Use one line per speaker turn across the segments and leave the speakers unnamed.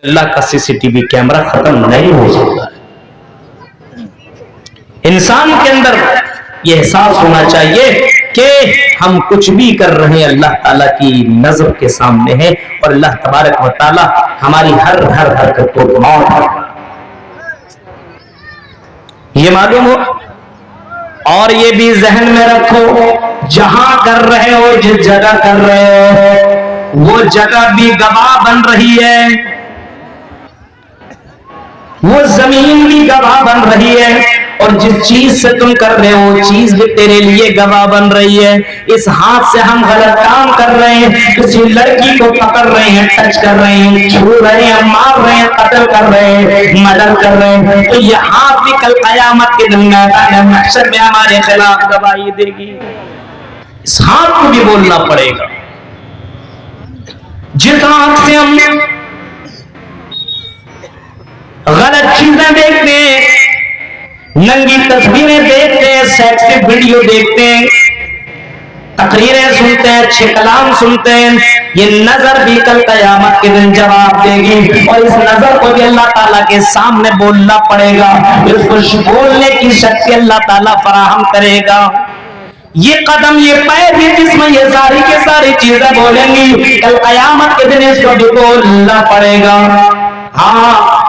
अल्लाह का CCTV camera खत्म नहीं हो सकता है। इंसान के अंदर यह एहसास होना चाहिए कि हम कुछ भी कर रहे हैं अल्लाह ताला की नजर के सामने है और अल्लाह तबारक व ताला हमारी हर हरकत को गौर कर रहा है। ये मालूम हो और ये भी जहन में रखो, जहां कर रहे हो, जिस जगह कर रहे हो, वो जगह भी गवाह बन रही है, वो जमीन भी गवाह बन रही है, और जिस चीज से तुम कर रहे हो चीज भी तेरे लिए गवाह बन रही है। इस हाथ से हम गलत काम कर रहे हैं, किसी लड़की को पकड़ रहे हैं, टच कर रहे हैं, छू रहे हैं, मार रहे हैं, कत्ल कर रहे हैं, मर्डर कर रहे हैं, तो ये हाथ भी कल कयामत के दिन महशर में हमारे खिलाफ गवाही देगी। इस हाथ को भी बोलना पड़ेगा। जिस हाथ से हम गलत चीजें देखते हैं, नंगी तस्वीरें देखते हैं, सेक्सी वीडियो देखते हैं, तकरीरें सुनते हैं, अच्छे कलाम सुनते हैं, ये नजर भी कल कयामत के दिन जवाब देगी और इस नजर को भी अल्लाह ताला के सामने बोलना पड़ेगा। इसको बोलने की शक्ति अल्लाह ताला फराहम करेगा। ये कदम, ये पैर भी जिसमें ये सारी की सारी चीजें बोलेंगी, कल कयामत के दिन इसको भी बोलना पड़ेगा। हाँ,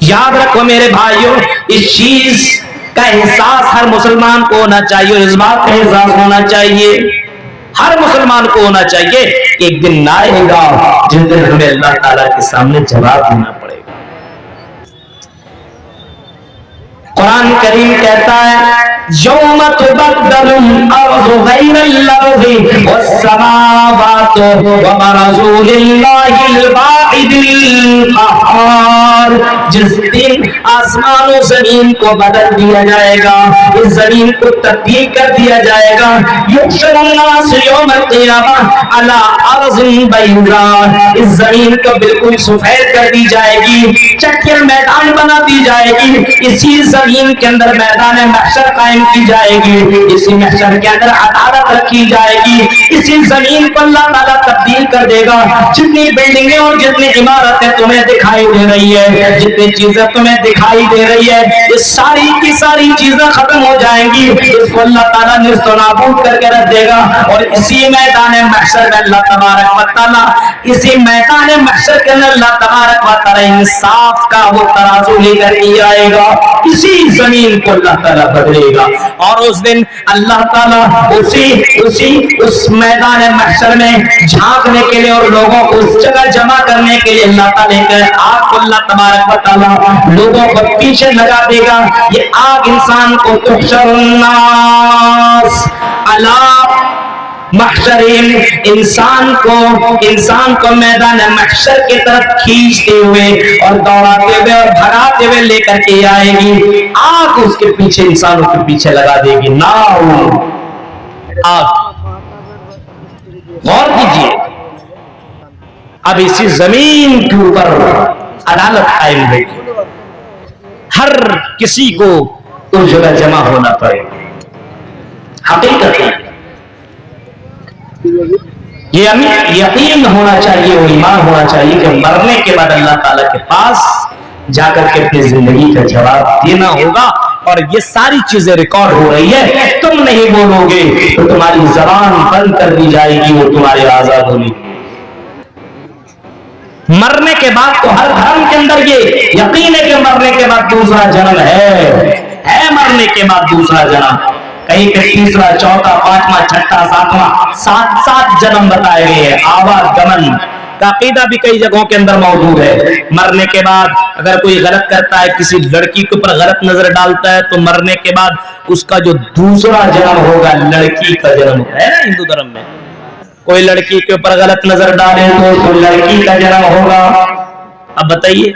याद रखो मेरे भाइयों, इस चीज का एहसास हर मुसलमान को होना चाहिए और इस बात का एहसास होना चाहिए, हर मुसलमान को होना चाहिए कि एक दिन आएगा जिस दिन हमें अल्लाह ताला के सामने जवाब देना पड़ेगा। कुरान करीम कहता है, यौम तुबद्दलुल अर्ज़ु गैरल अर्ज़ि वस्समावातु व बरज़ू लिल्लाहिल वाहिदिल क़ह्हार। जिस दिन आसमान और जमीन को बदल दिया जाएगा, इस जमीन को तब्दील कर दिया जाएगा। युहशरुन नास यौमल क़ियामह अला अर्ज़िन बैज़ा। इस जमीन को बिल्कुल सफेद कर दी जाएगी, चक्कर मैदान बना दी जाएगी। इसी जमीन के अंदर मैदान महशर कायम की जाएगी, इसी महशर के अंदर अदालत रखी जाएगी। इसी जमीन को अल्लाह ताला तब्दील कर देगा। जितनी बिल्डिंगें और जितनी इमारतें तुम्हें दिखाई दे रही है, जितनी चीजें तुम्हें दिखाई दे रही है, ये सारी की सारी चीजें खत्म हो जाएंगी। इसको अल्लाह ताला निस्त नाबूद करके रख देगा और इसी मैदान महशर में अल्लाह तबारक व तआला, इसी मैदान महशर के अंदर अल्लाह तबारक व तआला इंसाफ का वो तराजू लेकर के आएगा। इसी जमीन को अल्लाह ताला बदलेगा और उस दिन अल्लाह ताला उस मैदान महशर में झांकने के लिए और लोगों को उस जगह जमा करने के लिए अल्लाह ताला के आग को अल्लाह तबारक व तआला लोगों को पीछे लगा देगा। ये आग इंसान को तुहशरुन नास अला महशरिन, इंसान को मैदान महशर की तरफ खींचते हुए और दौड़ाते हुए और भगाते हुए लेकर के आएगी। आग उसके पीछे, इंसानों के पीछे लगा देगी। नाउ आग, गौर कीजिए, अब इसी जमीन के ऊपर अदालत कायम होगी। हर किसी को उस जगह जमा होना पड़ेगा। हकीकत है, ये यकीन होना चाहिए, वो ईमान होना चाहिए कि मरने के बाद अल्लाह ताला के पास जाकर के अपनी जिंदगी का जवाब देना होगा। और ये सारी चीजें रिकॉर्ड हो रही है, तुम नहीं बोलोगे तो तुम्हारी जबान बंद कर दी जाएगी, वो तुम्हारे आजाद होने। मरने के बाद तो हर धर्म के अंदर ये यकीन है कि मरने के बाद दूसरा जन्म है मरने के बाद दूसरा जन्म, कहीं पे तीसरा, चौथा, पांचवा, छठा, सातवां, सात जन्म बताए गए हैं। आवागमन का अकीदा भी कई जगहों के अंदर मौजूद है। मरने के बाद अगर कोई गलत करता है, किसी लड़की के ऊपर गलत नजर डालता है, तो मरने के बाद उसका जो दूसरा जन्म होगा लड़की का जन्म है ना। हिंदू धर्म में कोई लड़की के ऊपर गलत नजर डाले तो लड़की का जन्म होगा। अब बताइए,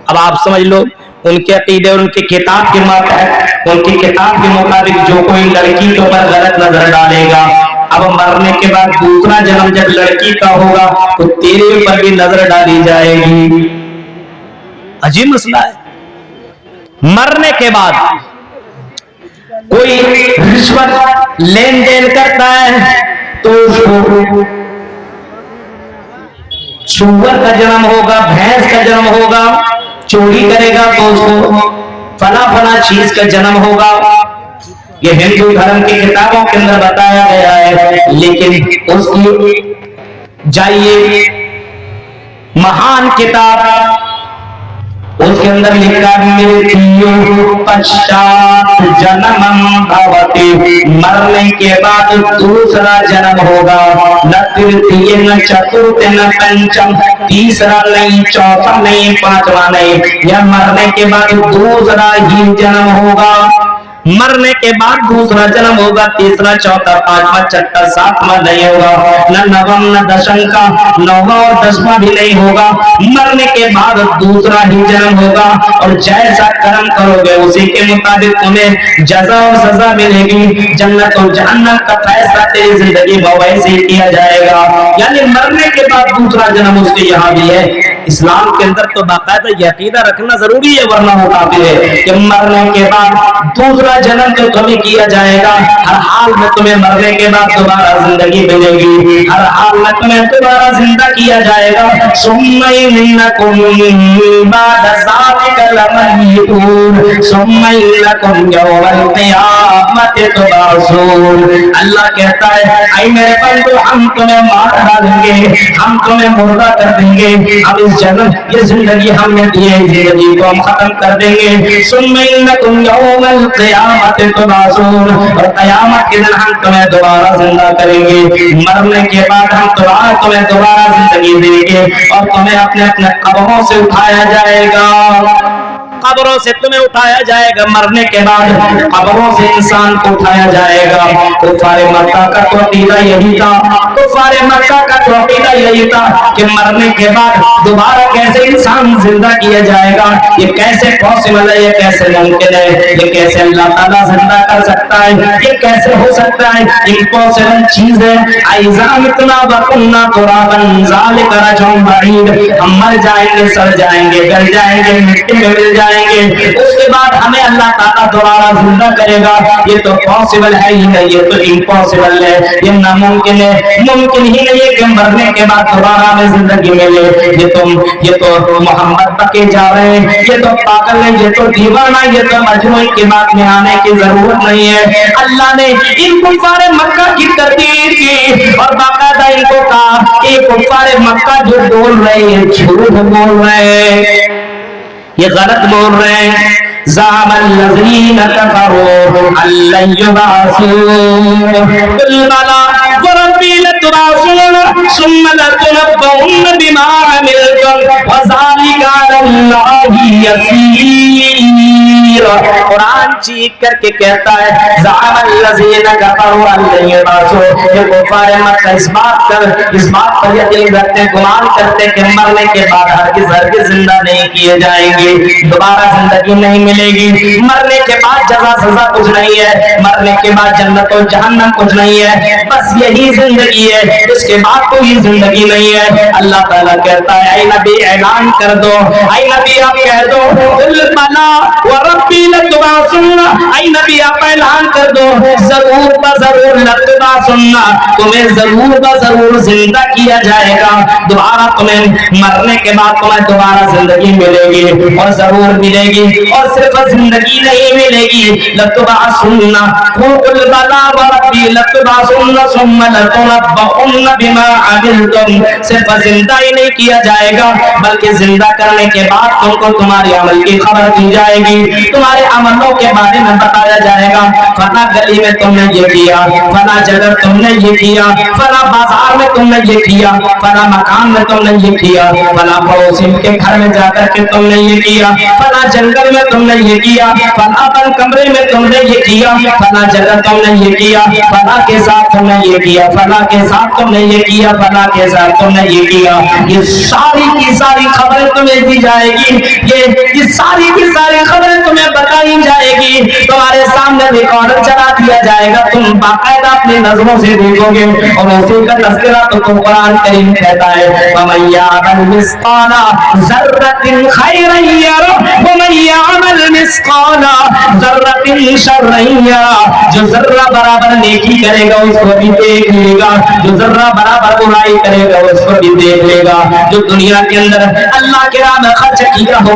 अब आप समझ लो, उनके अकीदे और उनके किताब के उनकी किताब के मुताबिक जो कोई लड़की के ऊपर गलत नजर डालेगा, अब मरने के बाद दूसरा जन्म जब लड़की का होगा तो तेरे ऊपर भी नजर डाली जाएगी। अजीब मसला है। मरने के बाद कोई रिश्वत लेन देन करता है तो उसको सूअर का जन्म होगा, भैंस का जन्म होगा, चोरी करेगा तो उसको फला फला चीज का जन्म होगा। ये हिंदू धर्म की किताबों के अंदर बताया गया है। लेकिन उसकी जाइए महान किताब, उसके अंदर लिखा मृत्यु पश्चात जन्मम भवति, मरने के बाद दूसरा जन्म होगा। न तृतीय न चतुर्थ न पंचम, तीसरा नहीं, चौथा नहीं, पांचवा नहीं, यह मरने के बाद दूसरा ही जन्म होगा। मरने के बाद दूसरा जन्म होगा, तीसरा चौथा पांचवा छठा सातवां नहीं होगा, न नवम न दशम का, नौवां और दसवां भी नहीं होगा। मरने के बाद दूसरा ही जन्म होगा और जैसा कर्म करोगे उसी के मुताबिक तुम्हें जज़ा और सजा मिलेगी। जन्नत और जहन्नम का फैसला तेरी जिंदगी में वैसे ही किया जाएगा। यानी मरने के बाद दूसरा जन्म उसके यहाँ भी है। इस्लाम के अंदर तो बाकायदा यकीदा रखना जरूरी है, वरना वो काफिर है कि मरने के बाद दूसरा जन्म तो तुम्हें किया जाएगा। हर हाल में तुम्हें मरने के बाद दोबारा जिंदगी मिलेगी, हर हाल में तुम्हें दोबारा जिंदा किया जाएगा। अल्लाह कहता है ऐ मेरे बंदो, हम तुम्हें मार डालेंगे, हम तुम्हें मुर्दा कर देंगे। अब इस जन्म ये जिंदगी हमने दी है, जिंदगी को हम खत्म कर देंगे। सुम्मा इन्नकुम यौमल क़यामत तुबअसून, और क़यामत के दिन हम तुम्हें दोबारा जिंदा करेंगे। मरने के बाद हम तुम्हें दोबारा जिंदगी देंगे और तुम्हें अपने अपने कब्रों से उठाया जाएगा। कब्रों से तुम्हें उठाया जाएगा। मरने के बाद कब्रों से इंसान को उठाया जाएगा। कुफारे मक्का का तो अकीदा यही था, कुफारे मक्का का तो अकीदा यही था कि मरने के बाद दोबारा कैसे इंसान जिंदा किया जाएगा, ये कैसे पॉसिबल है, ये कैसे मुमकिन है, ये कैसे अल्लाह ताला जिंदा कर सकता है, ये कैसे हो सकता है, इम्पॉसिबल चीज है। इतना वकुन्ना तुराबन ज़ालिका रजउन बईद, हम मर जाएंगे, सड़ जाएंगे, गल जाएंगे, मिट्टी में मिल जाएंगे, उसके बाद हमें अल्लाह ताला दोबारा जिंदा करेगा। ये तो पॉसिबल है ही नहीं, ये तो इम्पॉसिबल है, ये नामुमकिन है। मुमकिन ही नहीं है कि मरने के बाद दोबारा हमें जिंदगी मिले। ये तो मोहम्मद पके जा रहे हैं, ये तो पागल है, ये तो दीवाना, ये तो मजनून की बात में आने की जरूरत नहीं है। अल्लाह ने इन कुफारे मक्का की तरतीब की और बाकायदा इनको कहा कि कुफारे मक्का जो बोल रहे हैं, झूठ बोल रहे हैं, ये गलत बोल रहे हैं। ज़अमल्लज़ीन कफ़रू अल्लन युबअसून, कुल बला व रब्बी लतुबअसून सुम्मा लतुनब्बउन बिमा अमिलतुम व ज़ालिका अलल्लाहि यसीर। कुरान चीख करके कहता है ज़अमल्लज़ीन कफ़रू अल्लन युबअसून, ये कुफारे मक्का इस बात पर यकीन रखते, गुमान करते कि मरने के बाद हरगिज़ जिंदा नहीं किए जाएंगे, दोबारा जिंदगी नहीं मिलेगी। मरने के बाद जज़ा सजा कुछ नहीं है, मरने के बाद जन्नत और जहन्नम कुछ नहीं है, बस यही जिंदगी है, इसके बाद कोई जिंदगी नहीं है। अल्लाह ताला कहता है ऐ नबी ऐलान कर दो, ऐ नबी आप कह दो कुल बला व रब्बी लतुबअसून, ऐ नबी आप ऐलान कर दो जरूर बजरूर लतुबअसून, तुम्हें जरूर बजरूर जिंदा किया जाएगा। दोबारा तुम्हें मरने के बाद तुम्हें दोबारा जिंदगी मिलेगी और जरूर मिलेगी, और सिर्फ जिंदगी नहीं मिलेगी, लतुबअसून कुल बला व रब्बी लतुबअसून सुम्मा लतुनब्बउन बिमा अमिलतुम, सिर्फ जिंदा ही नहीं किया जाएगा बल्कि जिंदा करने के बाद तुमको तुम्हारे अमल की खबर दी जाएगी, तुम्हारे अमलों के बारे में बताया जाएगा। फला गली में तुमने ये किया, फला जगह तुमने ये किया, फला बाजार में तुमने ये किया, फला मकान में तुमने ये किया, फला पड़ोसी के घर में जाकर के तुमने ये किया, फला जंगल में तुमने ये किया, फला बंद कमरे में तुमने ये किया, फला जगह तुमने ये किया, फला के साथ तुमने ये किया, फला के साथ तुमने ये किया, फला के साथ तुमने ये किया। ये सारी की सारी खबरें तुम्हें दी जाएगी, ये सारी की सारी खबरें तुम्हें बताई जाएगी, तुम्हारे सामने रिकॉर्डर चला दिया जाएगा, तुम बाकायदा अपनी नजरों से देखोगे। और उसी का तज़किरा तो कुरान करीम कहता है वमन यअमल मिस्काला ज़र्रतिन खैरन यरा वमन यअमल मिस्काला ज़र्रतिन शर्रन यरा, जो जर्रा बराबर नेकी करेगा उसको भी देख लेगा, जो जर्रा बराबर برائی کرے گا اس کو بھی دیکھ لے گا. جو دنیا کے اندر اللہ کے راہ میں خرچ کیا ہوگا